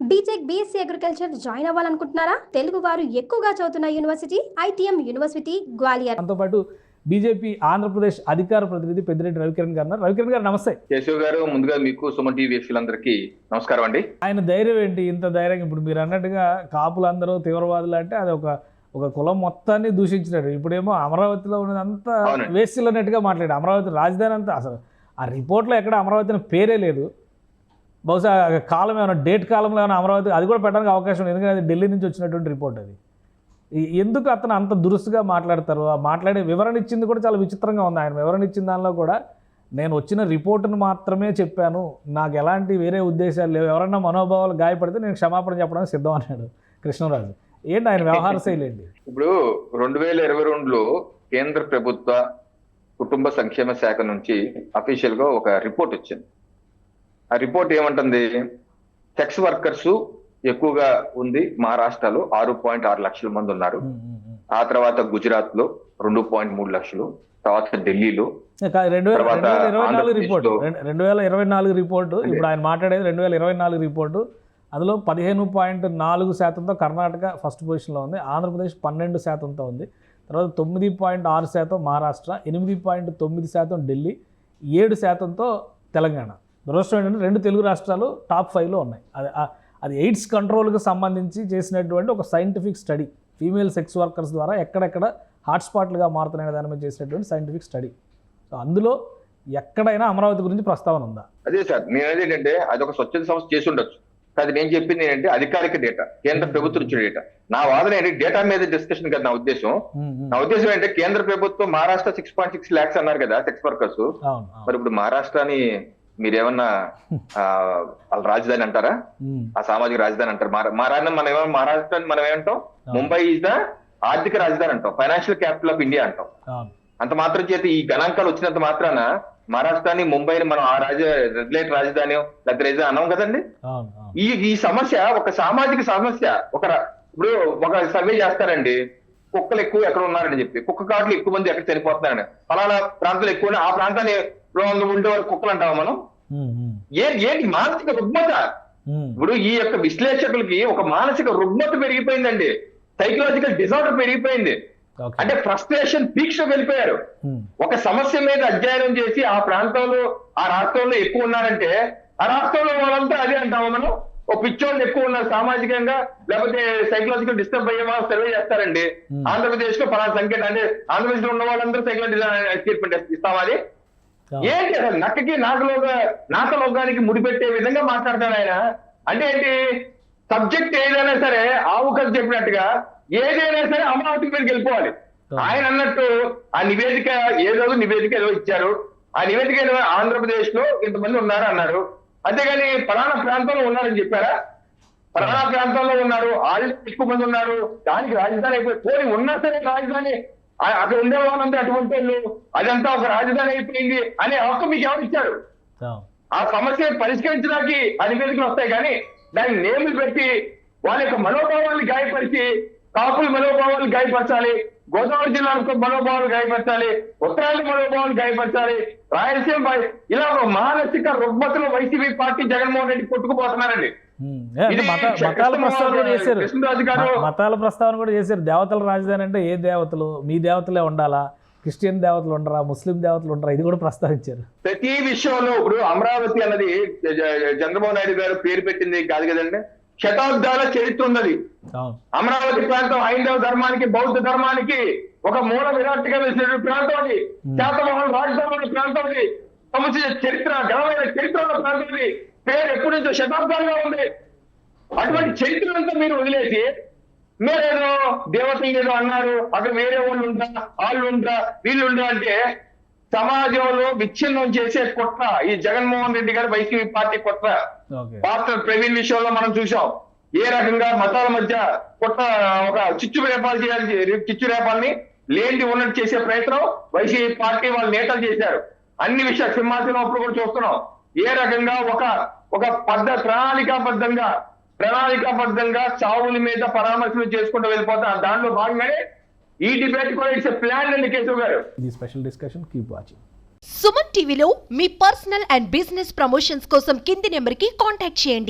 BTech BSc agriculture join అవ్వాలనుకుంటున్నారా? తెలుగు వారు ఎక్కువగా చదువుతున్న యూనివర్సిటీ ఐటీఎం యూనివర్సిటీ గ్వాలియర్. దాంతో పాటు బీజేపీ ఆంధ్రప్రదేశ్ అధికార ప్రతినిధి పెద్దిరెడ్డి రవికిరణ్ గారు. రవికిరణ్ గారు నమస్తే. కేశవ్ గారు, ముందుగా మీకు సుమన్ టీవీ వీక్షకులందరికీ నమస్కారం అండి. ఆయన ధైర్యం ఏంటి? ఇంత ధైర్యం ఇప్పుడు మీరు అన్నట్టుగా కాపులందరూ తీవ్రవాదులు అంటే అది ఒక కులం మొత్తాన్ని దూషించినాడు. ఇప్పుడేమో అమరావతిలో ఉన్నదంతా వేస్ట్లు అన్నట్టుగా మాట్లాడాడు. అమరావతి రాజధాని అంతా అసలు ఆ రిపోర్ట్లో ఎక్కడ అమరావతి అని పేరే లేదు. బహుశా కాలం ఏమైనా డేట్ కాలంలో ఏమైనా అమరావతి అది కూడా పెట్టడానికి అవకాశం ఉంది, ఎందుకంటే అది ఢిల్లీ నుంచి వచ్చినటువంటి రిపోర్ట్. అది ఎందుకు అతను అంత దురుసుగా మాట్లాడతారు? ఆ మాట్లాడే వివరణ ఇచ్చింది కూడా చాలా విచిత్రంగా ఉంది. ఆయన వివరణ ఇచ్చిన దానిలో కూడా నేను వచ్చిన రిపోర్టును మాత్రమే చెప్పాను, నాకు ఎలాంటి వేరే ఉద్దేశాలు లేవు, ఎవరన్నా మనోభావాలు గాయపడితే నేను క్షమాపణ చెప్పడానికి సిద్ధం అన్నాడు కృష్ణరాజు. ఏంటి ఆయన వ్యవహార శైలి ఏంటి? ఇప్పుడు 2022లో కేంద్ర ప్రభుత్వ కుటుంబ సంక్షేమ శాఖ నుంచి అఫీషియల్ గా ఒక రిపోర్ట్ వచ్చింది. ఆ రిపోర్ట్ ఏమంటుంది? సెక్స్ వర్కర్స్ ఎక్కువగా ఉంది మహారాష్ట్రలో 6.6 లక్షల మంది ఉన్నారు. ఆ తర్వాత గుజరాత్ లో 2.3 లక్షలు, తర్వాత ఢిల్లీలో 2024 రిపోర్టు. ఇప్పుడు ఆయన మాట్లాడేది 2024 రిపోర్టు. అందులో 15.4%తో కర్ణాటక ఫస్ట్ పొజిషన్లో ఉంది, ఆంధ్రప్రదేశ్ 12%తో ఉంది, తర్వాత 9.6% మహారాష్ట్ర, 8.9% ఢిల్లీ, 7%తో తెలంగాణ. దురదృష్టం ఏంటంటే 2 తెలుగు రాష్ట్రాలు టాప్ 5లో ఉన్నాయి. అది ఎయిడ్స్ కంట్రోల్కి సంబంధించి చేసినటువంటి ఒక scientific study, female sex workers ద్వారా ఎక్కడెక్కడ హాట్స్పాట్లుగా మారుతున్నాయనే దాని మీద చేసినటువంటి సైంటిఫిక్ స్టడీ. సో అందులో ఎక్కడైనా అమరావతి గురించి ప్రస్తావన ఉందా? అదే సార్, నేను ఏంటంటే అది ఒక స్వచ్ఛంద సంస్థ చేసి ఉండొచ్చు. అది నేను చెప్పింది ఏంటంటే అధికారిక డేటా, కేంద్ర ప్రభుత్వం ఇచ్చిన డేటా. నా వాదన ఏంటి, డేటా మీద డిస్కషన్ కదా నా ఉద్దేశం. నా ఉద్దేశం ఏంటంటే కేంద్ర ప్రభుత్వం మహారాష్ట్ర 6.6 lakhs అన్నారు కదా సెక్స్ వర్కర్స్. మరి ఇప్పుడు మహారాష్ట్రని మీరేమన్నా వాళ్ళ రాజధాని అంటారా? ఆ సామాజిక రాజధాని అంటారు. మహారాష్ట్రాన్ని మనం ఏమంటాం? ముంబై ఈజ్ ద ఆర్థిక రాజధాని అంటాం, ఫైనాన్షియల్ క్యాపిటల్ ఆఫ్ ఇండియా అంటాం. అంత మాత్రం చేత ఈ గణాంకాలు వచ్చినంత మాత్రాన మహారాష్ట్రాన్ని ముంబైని మనం ఆ రెగ్యులేట్ రాజధాని లేదా అన్నాం కదండి. ఈ సమస్య ఒక సామాజిక సమస్య. ఇప్పుడు ఒక సర్వే చేస్తారండి, కుక్కలు ఎక్కువ ఎక్కడ ఉన్నారని చెప్పి, కుక్క కాట్లు ఎక్కువ మంది ఎక్కడ చనిపోతున్నారని, ఫలానా ప్రాంతాలు ఎక్కువ, ఆ ప్రాంతాన్ని ఉండే వారు కుక్కలు అంటావా మనం? ఏంటి మానసిక రుగ్మత? ఇప్పుడు ఈ యొక్క విశ్లేషకులకి ఒక మానసిక రుగ్మత పెరిగిపోయిందండి, సైకలాజికల్ డిజార్డర్ పెరిగిపోయింది. అంటే ఫ్రస్ట్రేషన్ పీక్స్ లో వెళ్ళిపోయారు. ఒక సమస్య మీద అధ్యయనం చేసి ఆ ప్రాంతంలో ఆ రాష్ట్రంలో ఎక్కువ ఉన్నారంటే ఆ రాష్ట్రంలో వాళ్ళంతా అదే అంటామా మనం? ఓ పిచ్చోళ్ళు ఎక్కువ ఉన్నారు సామాజికంగా, లేకపోతే సైకలాజికల్ డిస్టర్బ్ అయ్యే వాళ్ళు సర్వే చేస్తారండి. ఆంధ్రప్రదేశ్ లో పలానా సంఖ్య, అంటే ఆంధ్రప్రదేశ్ లో ఉన్న వాళ్ళందరూ సైకలాజికల్ ట్రీట్మెంట్ ఇస్తామా? అది ఏంటి అసలు? నక్కకి నాకలోగానికి ముడిపెట్టే విధంగా మాట్లాడతాడు ఆయన. అంటే ఏంటి? సబ్జెక్ట్ ఏదైనా సరే ఆవు కథ చెప్పినట్టుగా ఏదైనా సరే అమరావతి మీదకి వెళ్ళిపోవాలి. ఆయన అన్నట్టు ఆ నివేదిక ఏదో ఇచ్చారు. ఆ నివేదిక ఆంధ్రప్రదేశ్ లో ఇంతమంది ఉన్నారు అన్నారు. అంతేగాని పలానా ప్రాంతంలో ఉన్నారని చెప్పారా? పలానా ప్రాంతంలో ఉన్నారు, వాళ్ళు ఎక్కువ మంది ఉన్నారు, దానికి రాజధాని అయిపోయి పోనీ ఉన్నా సరే రాజధాని అక్కడ ఉండే వాళ్ళంతా అటువంటి వాళ్ళు, అదంతా ఒక రాజధాని అయిపోయింది అనే హక్కు మీకు ఎవరు ఇచ్చారు? ఆ సమస్యను పరిష్కరించడానికి ఆ నివేదికలు వస్తాయి, కానీ దాన్ని నేములు పెట్టి వాళ్ళ యొక్క మనోభావాలను గాయపరిచి, కాపుల మనోభావాలు గాయపరచాలి, గోదావరి జిల్లాలకు మనోభావాలు గాయపరచాలి, ఉత్తరాంధ్ర మనోభావాలు గాయపరచాలి, రాయలసీమ, ఇలా ఒక మానసిక రుగ్మతలో వైసీపీ పార్టీ జగన్మోహన్ రెడ్డి కొట్టుకుపోతున్నారండి. మతాల ప్రస్తావన కూడా చేశారు. దేవతల రాజధాని అంటే ఏ దేవతలు? మీ దేవతలే ఉండాలా? క్రిస్టియన్ దేవతలు ఉండరా? ముస్లిం దేవతలు ఉండరా? ఇది కూడా ప్రస్తావించారు. ప్రతి విషయంలో ఇప్పుడు అమరావతి అన్నది చంద్రబాబు నాయుడు గారు పేరు పెట్టింది కాదు కదండి, శతాబ్దాల చరిత్ర ఉన్నది. అమరావతి ప్రాంతం హైందవ ధర్మానికి, బౌద్ధ ధర్మానికి ఒక మూల విరాట్గా వేసిన ప్రాంతం అది. శాతవాహన రాజధాని ప్రాంతం అది. సముచిత చరిత్ర, ఘనమైన చరిత్ర ఉన్న ప్రాంతం అది. పేరు ఎప్పటి నుంచో శతాబ్దాలుగా ఉంది. అటువంటి చరిత్రలంతా మీరు వదిలేసి మీరేదో దేవతలు ఏదో అన్నారు, అక్కడ వేరే వాళ్ళు ఉంటా, వాళ్ళు ఉంటా, వీళ్ళు ఉంటా అంటే సమాజంలో విచ్ఛిన్నం చేసే కుట్ర ఈ జగన్మోహన్ రెడ్డి గారు వైసీపీ పార్టీ కుట్ర. డాక్టర్ ప్రవీణ్ విషయంలో మనం చూసాం ఏ రకంగా మతాల మధ్య కుట్ర, ఒక చిచ్చు రేపాలని లేండి ఉన్నట్టు చేసే ప్రయత్నం వైసీపీ పార్టీ వాళ్ళ నేతలు చేశారు. అన్ని విషయాలు సింహాసనం అప్పుడు కూడా చూస్తున్నాం. ఏ రకంగా ఒక ప్రణాళికాబద్ధంగా చావుల మీద పరామర్శలు చేసుకుంటూ వెళ్ళిపోతారు. దాంట్లో భాగంగానే ఈ డిబేట్ కూడా ఇట్స్ ప్లాన్ అండి కేశవ్ గారు. ఈ special discussion keep watching. Suman టీవీలో మీ పర్సనల్ అండ్ బిజినెస్ ప్రమోషన్స్ కోసం కింది నెంబర్కి కాంటాక్ట్ చేయండి.